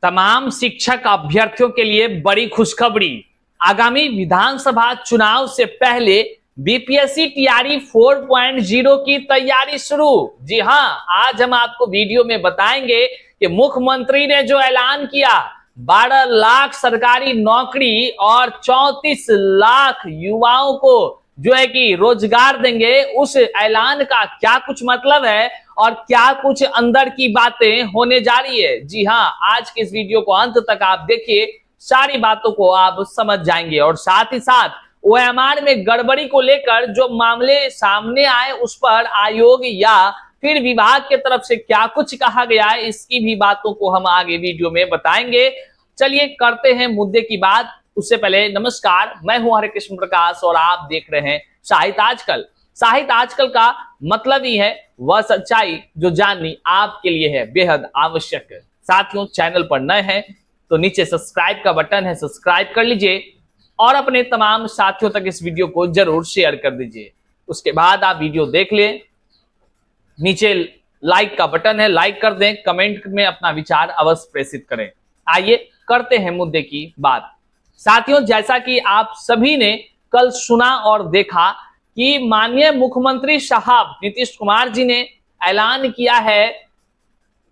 तमाम शिक्षक अभ्यर्थियों के लिए बड़ी खुशखबरी। आगामी विधानसभा चुनाव से पहले बीपीएससी टीआरई 4.0 की तैयारी शुरू। जी हां, आज हम आपको वीडियो में बताएंगे कि मुख्यमंत्री ने जो ऐलान किया 12 लाख सरकारी नौकरी और 34 लाख युवाओं को जो है कि रोजगार देंगे, उस ऐलान का क्या कुछ मतलब है और क्या कुछ अंदर की बातें होने जा रही है। जी हां, आज के इस वीडियो को अंत तक आप देखिए, सारी बातों को आप समझ जाएंगे। और साथ ही साथ ओएमआर में गड़बड़ी को लेकर जो मामले सामने आए उस पर आयोग या फिर विभाग के तरफ से क्या कुछ कहा गया है, इसकी भी बातों को हम आगे वीडियो में बताएंगे। चलिए करते हैं मुद्दे की बात। उससे पहले नमस्कार, मैं हूं हरे कृष्ण प्रकाश और आप देख रहे हैं साहित्य आजकल। साहित्य आजकल का मतलब ही है वह सच्चाई जो जाननी आपके लिए है बेहद आवश्यक। साथियों, चैनल पर नए हैं तो नीचे सब्सक्राइब का बटन है, सब्सक्राइब कर लीजिए और अपने तमाम साथियों तक इस वीडियो को जरूर शेयर कर दीजिए। उसके बाद आप वीडियो देख लें, नीचे लाइक का बटन है, लाइक कर दें, कमेंट में अपना विचार अवश्य प्रेषित करें। आइए करते हैं मुद्दे की बात। साथियों, जैसा कि आप सभी ने कल सुना और देखा कि माननीय मुख्यमंत्री साहब नीतीश कुमार जी ने ऐलान किया है,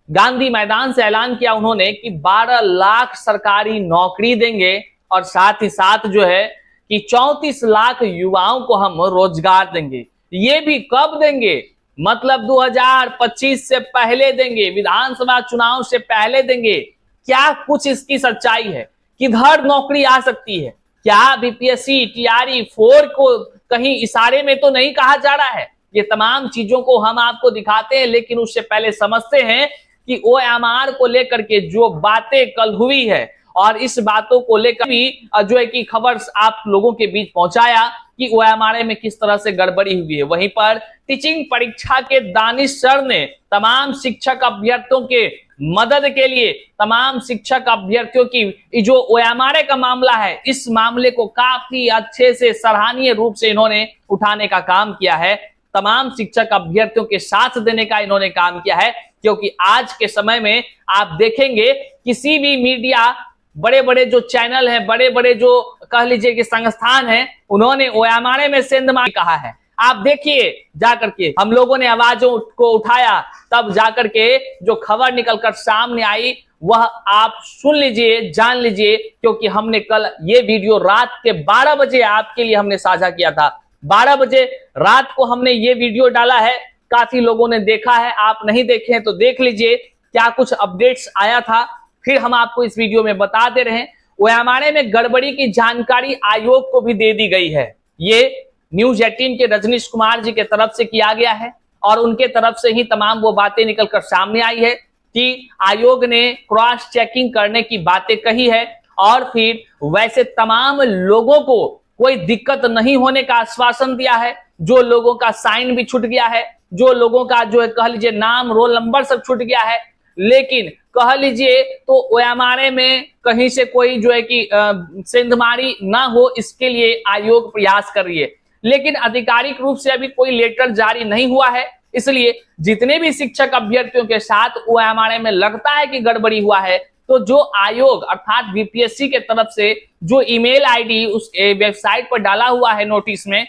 गांधी मैदान से ऐलान किया उन्होंने कि 12 लाख सरकारी नौकरी देंगे और साथ ही साथ जो है कि 34 लाख युवाओं को हम रोजगार देंगे। ये भी कब देंगे? मतलब 2025 से पहले देंगे, विधानसभा चुनाव से पहले देंगे। क्या कुछ इसकी सच्चाई है? किधर नौकरी आ सकती है? क्या बीपीएससी टीआरई 4 को कहीं इशारे में तो नहीं कहा जा रहा है? ये तमाम चीजों को हम आपको दिखाते हैं, लेकिन उससे पहले समझते हैं कि ओएमआर को लेकर के जो बातें कल हुई है और इस बातों को लेकर भी जो है कि खबर आप लोगों के बीच पहुंचाया कि ओएमआर में किस तरह से गड़बड़ी हुई है। वहीं पर टीचिंग परीक्षा के दानिश सर ने तमाम शिक्षक अभ्यर्थियों के मदद के लिए, तमाम शिक्षक अभ्यर्थियों की जो ओएमआर का मामला है, इस मामले को काफी अच्छे से सराहनीय रूप से इन्होंने उठाने का काम किया है। तमाम शिक्षक अभ्यर्थियों के साथ देने का इन्होंने काम किया है, क्योंकि आज के समय में आप देखेंगे किसी भी मीडिया, बड़े बड़े जो चैनल हैं, बड़े बड़े जो कह लीजिए कि संस्थान हैं, उन्होंने ओएमआर में सेंधमारी कहा है। आप देखिए जाकर के, हम लोगों ने आवाजों को उठाया, तब जाकर के जो खबर निकलकर सामने आई वह आप सुन लीजिए, जान लीजिए, क्योंकि हमने कल ये वीडियो रात के 12 बजे आपके लिए हमने साझा किया था। 12 बजे रात को हमने ये वीडियो डाला है, काफी लोगों ने देखा है। आप नहीं देखे हैं तो देख लीजिए क्या कुछ अपडेट्स आया था, फिर हम आपको इस वीडियो में बता दे रहे हैं। ओएमआर में गड़बड़ी की जानकारी आयोग को भी दे दी गई है। ये न्यूज 18 के रजनीश कुमार जी के तरफ से किया गया है और उनके तरफ से ही तमाम वो बातें निकलकर सामने आई है कि आयोग ने क्रॉस चेकिंग करने की बातें कही है और फिर वैसे तमाम लोगों को कोई दिक्कत नहीं होने का आश्वासन दिया है। जो लोगों का साइन भी छूट गया है, जो लोगों का जो है कह लीजिए नाम, रोल नंबर सब छूट गया है, लेकिन कह लीजिए तो ओएमआर में कहीं से कोई जो है कि सेंधमारी ना हो, इसके लिए आयोग प्रयास कर रही है। लेकिन आधिकारिक रूप से अभी कोई लेटर जारी नहीं हुआ है, इसलिए जितने भी शिक्षक अभ्यर्थियों के साथ ओएमआर में लगता है कि गड़बड़ी हुआ है, तो जो आयोग अर्थात बीपीएससी के तरफ से जो ईमेल आईडी उस वेबसाइट पर डाला हुआ है नोटिस में,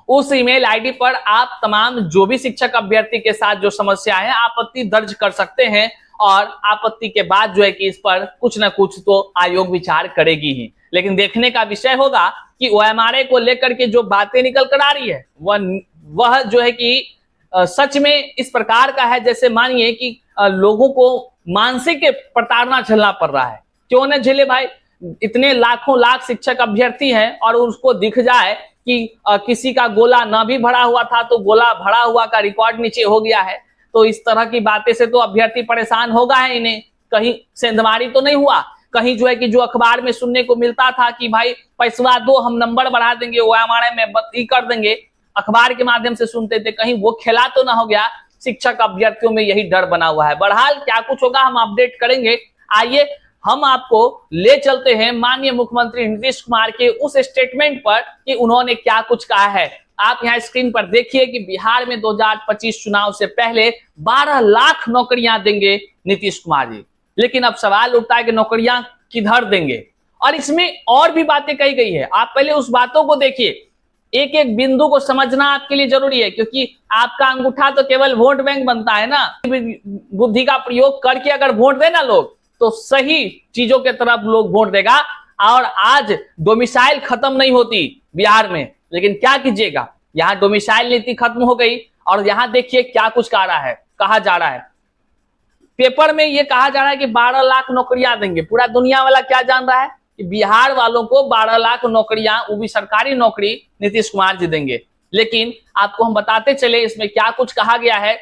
उस ईमेल आईडी पर आप तमाम जो भी शिक्षक अभ्यर्थी के साथ जो समस्या है आपत्ति दर्ज कर सकते हैं और आपत्ति के बाद जो है कि इस पर कुछ ना कुछ तो आयोग विचार करेगी ही। लेकिन देखने का विषय होगा कि ओएमआर को लेकर के जो बातें निकल कर आ रही है वह जो है कि सच में इस प्रकार का है जैसे मानिए कि लोगों को मानसिक प्रताड़ना झेलना पड़ रहा है। क्यों न झेले भाई, इतने लाखों लाख शिक्षक अभ्यर्थी हैं और उसको दिख जाए कि किसी का गोला ना भी भरा हुआ था तो गोला भरा हुआ का रिकॉर्ड नीचे हो गया है, तो इस तरह की बातें से तो अभ्यर्थी परेशान होगा है। इन्हें कहीं सेंधमारी तो नहीं हुआ, कहीं जो है कि जो अखबार में सुनने को मिलता था कि भाई पैसा दो, हम नंबर बढ़ा देंगे, ओएमआर में बत्ती कर देंगे, अखबार के माध्यम से सुनते थे, कहीं वो खेला तो ना हो गया। शिक्षक अभ्यर्थियों में यही डर बना हुआ है। बहरहाल क्या कुछ होगा हम अपडेट करेंगे। आइए हम आपको ले चलते हैं माननीय मुख्यमंत्री नीतीश कुमार के उस स्टेटमेंट पर कि उन्होंने क्या कुछ कहा है। आप यहाँ स्क्रीन पर देखिए कि बिहार में 2025 चुनाव से पहले 12 लाख नौकरियां देंगे नीतीश कुमार जी। लेकिन अब सवाल उठता है कि नौकरियां किधर देंगे। और इसमें और भी बातें कही गई है, आप पहले उस बातों को देखिए, एक एक बिंदु को समझना आपके लिए जरूरी है, क्योंकि आपका अंगूठा तो केवल वोट बैंक बनता है ना। बुद्धि का प्रयोग करके अगर वोट देना लोग, तो सही चीजों के तरफ लोग वोट देगा। और आज डोमिसाइल खत्म नहीं होती बिहार में, लेकिन क्या कीजिएगा, यहाँ डोमिसाइल नीति खत्म हो गई। और यहाँ देखिए क्या कुछ कहा जा रहा है पेपर में, ये कहा जा रहा है कि 12 लाख नौकरियां देंगे। पूरा दुनिया वाला क्या जान रहा है कि बिहार वालों को 12 लाख नौकरियां, वो भी सरकारी नौकरी, नीतीश कुमार जी देंगे। लेकिन आपको हम बताते चले इसमें क्या कुछ कहा गया है।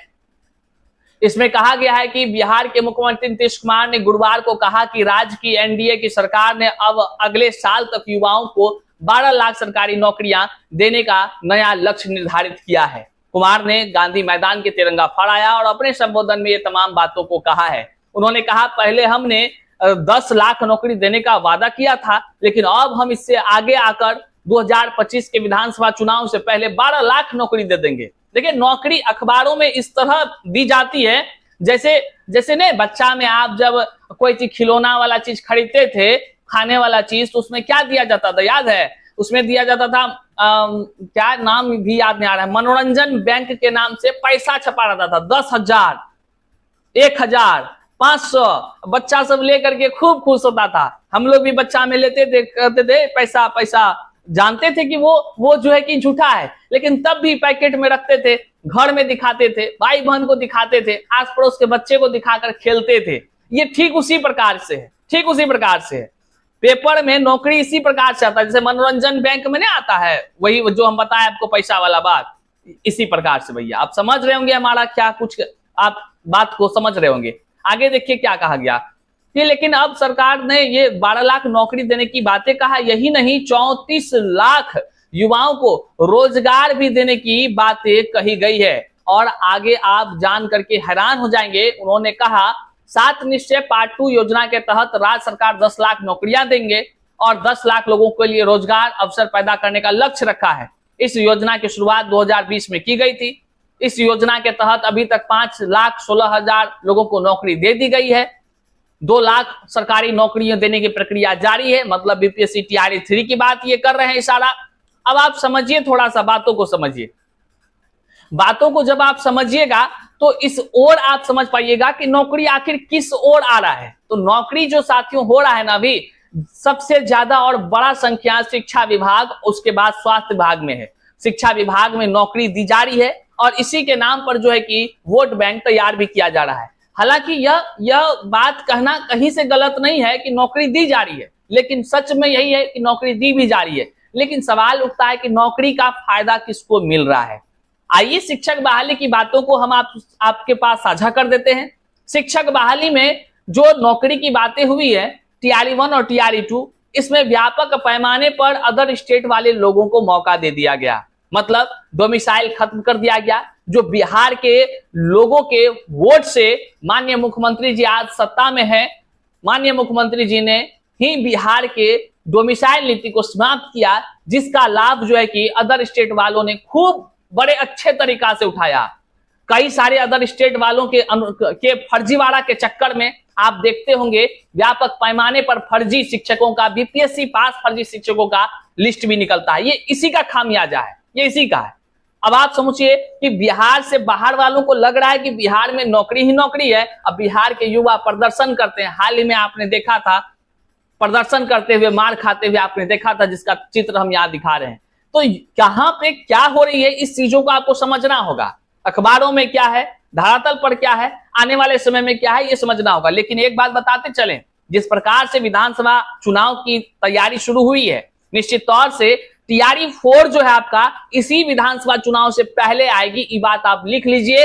इसमें कहा गया है कि बिहार के मुख्यमंत्री नीतीश कुमार ने गुरुवार को कहा कि राज्य की एनडीए की सरकार ने अब अगले साल तक युवाओं को 12 लाख सरकारी नौकरियां देने का नया लक्ष्य निर्धारित किया है। कुमार ने गांधी मैदान के तिरंगा फहराया और अपने संबोधन में ये तमाम बातों को कहा है। उन्होंने कहा, पहले हमने 10 लाख नौकरी देने का वादा किया था, लेकिन अब हम इससे आगे आकर 2025 के विधानसभा चुनाव से पहले 12 लाख नौकरी दे देंगे। देखिए, नौकरी अखबारों में इस तरह दी जाती है जैसे ने बच्चा में आप जब कोई चीज, खिलौना वाला चीज खरीदते थे, खाने वाला चीज, तो उसमें क्या दिया जाता था, याद है? उसमें दिया जाता था क्या नाम भी याद नहीं आ रहा है, मनोरंजन बैंक के नाम से पैसा छपा रहता था। 10,000, 1,000, 500 बच्चा सब लेकर के खूब खुश होता था। हम लोग भी बच्चा में लेते थे, कहते थे पैसा पैसा, जानते थे कि वो जो है कि झूठा है, लेकिन तब भी पैकेट में रखते थे, घर में दिखाते थे, भाई बहन को दिखाते थे, आस पड़ोस के बच्चे को दिखाकर खेलते थे। ये ठीक उसी प्रकार से है, ठीक उसी प्रकार से है। पेपर में नौकरी इसी प्रकार से आता है, जैसे मनोरंजन बैंक में नहीं आता है, वही जो हम बताए आपको पैसा वाला बात, इसी प्रकार से। भैया आप समझ रहे होंगे हमारा क्या कुछ, आप बात को समझ रहे होंगे। आगे देखिए क्या कहा गया कि लेकिन अब सरकार ने ये 12 लाख नौकरी देने की बातें कहा, यही नहीं 34 लाख युवाओं को रोजगार भी देने की बातें कही गई है। और आगे आप जान करके हैरान हो जाएंगे, उन्होंने कहा 7 निश्चय पार्ट 2 योजना के तहत राज्य सरकार 10 लाख नौकरियां देंगे और 10 लाख लोगों के लिए रोजगार अवसर पैदा करने का लक्ष्य रखा है। इस योजना की शुरुआत 2020 में की गई थी। इस योजना के तहत अभी तक 5,16,000 लोगों को नौकरी दे दी गई है। 2 लाख सरकारी नौकरियां देने की प्रक्रिया जारी है, मतलब बीपीएससी टीआरई 3 की बात ये कर रहे हैं इशारा। अब आप समझिए, थोड़ा सा बातों को समझिए। बातों को जब आप समझिएगा तो इस ओर आप समझ पाइएगा कि नौकरी आखिर किस ओर आ रहा है। तो नौकरी जो साथियों हो रहा है ना, अभी सबसे ज्यादा और बड़ा संख्या शिक्षा विभाग, उसके बाद स्वास्थ्य विभाग में है। शिक्षा विभाग में नौकरी दी जा रही है और इसी के नाम पर जो है कि वोट बैंक तैयार भी किया जा रहा है। हालांकि यह बात कहना कहीं से गलत नहीं है कि नौकरी दी जा रही है, लेकिन सच में यही है कि नौकरी दी भी जा रही है। लेकिन सवाल उठता है कि नौकरी का फायदा किसको मिल रहा है। आइए शिक्षक बहाली की बातों को हम आपके पास साझा कर देते हैं। शिक्षक बहाली में जो नौकरी की बातें हुई है, टीआरई 1 और टीआरई 2, इसमें व्यापक पैमाने पर अदर स्टेट वाले लोगों को मौका दे दिया गया, मतलब डोमिसाइल खत्म कर दिया गया। जो बिहार के लोगों के वोट से माननीय मुख्यमंत्री जी आज सत्ता में है, माननीय मुख्यमंत्री जी ने ही बिहार के डोमिसाइल नीति को समाप्त किया, जिसका लाभ जो है कि अदर स्टेट वालों ने खूब बड़े अच्छे तरीका से उठाया। कई सारे अदर स्टेट वालों के फर्जीवाड़ा के चक्कर में आप देखते होंगे व्यापक पैमाने पर फर्जी शिक्षकों का, बीपीएससी पास फर्जी शिक्षकों का लिस्ट भी निकलता है। ये इसी का खामियाजा है, ये इसी का है। अब आप समझिए कि बिहार से बाहर वालों को लग रहा है कि बिहार में नौकरी ही नौकरी है। अब बिहार के युवा प्रदर्शन करते हैं, हाल ही में आपने देखा था प्रदर्शन करते हुए मार खाते हुए आपने देखा था, जिसका चित्र हम यहाँ दिखा रहे हैं। तो यहाँ पे क्या हो रही है, इस चीजों को आपको समझना होगा। अखबारों में क्या है, धरातल पर क्या है, आने वाले समय में क्या है, ये समझना होगा। लेकिन एक बात बताते चलें, जिस प्रकार से विधानसभा चुनाव की तैयारी शुरू हुई है, निश्चित तौर से टीआरई 4 जो है आपका इसी विधानसभा चुनाव से पहले आएगी। ये बात आप लिख लीजिए,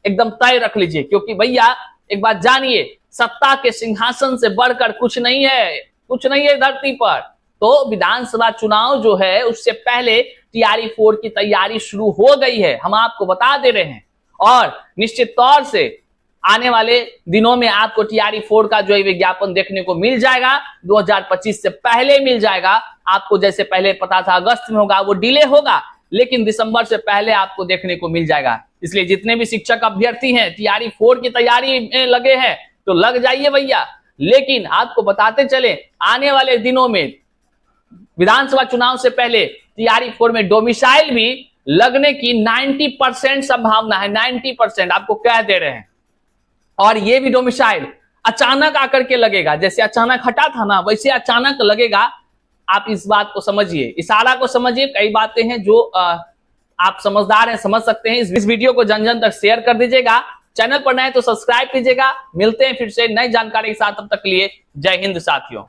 एकदम तय रख लीजिए, क्योंकि भैया एक बात जानिए, सत्ता के सिंहासन से बढ़कर कुछ नहीं है, कुछ नहीं है धरती पर। तो विधानसभा चुनाव जो है उससे पहले टीआरई 4 की तैयारी शुरू हो गई है, हम आपको बता दे रहे हैं। और निश्चित तौर से आने वाले दिनों में आपको टीआरई 4 का जो है विज्ञापन देखने को मिल जाएगा, 2025 से पहले मिल जाएगा। आपको जैसे पहले पता था अगस्त में होगा, वो डिले होगा, लेकिन दिसंबर से पहले आपको देखने को मिल जाएगा। इसलिए जितने भी शिक्षक अभ्यर्थी हैं टीआरई 4 की तैयारी में लगे हैं, तो लग जाइए भैया। लेकिन आपको बताते चले आने वाले दिनों में विधानसभा चुनाव से पहले टीआरई 4 में डोमिसाइल भी लगने की 90% संभावना है। 90% आपको कह दे रहे हैं। और ये भी डोमिसाइल अचानक आकर के लगेगा, जैसे अचानक हटा था ना वैसे अचानक लगेगा। आप इस बात को समझिए, इशारा को समझिए। कई बातें हैं जो आप समझदार हैं, समझ सकते हैं। इस वीडियो को जन जन तक शेयर कर दीजिएगा। चैनल पर नए तो सब्सक्राइब कीजिएगा। मिलते हैं फिर से नई जानकारी के साथ, तब तक के लिए जय हिंद साथियों।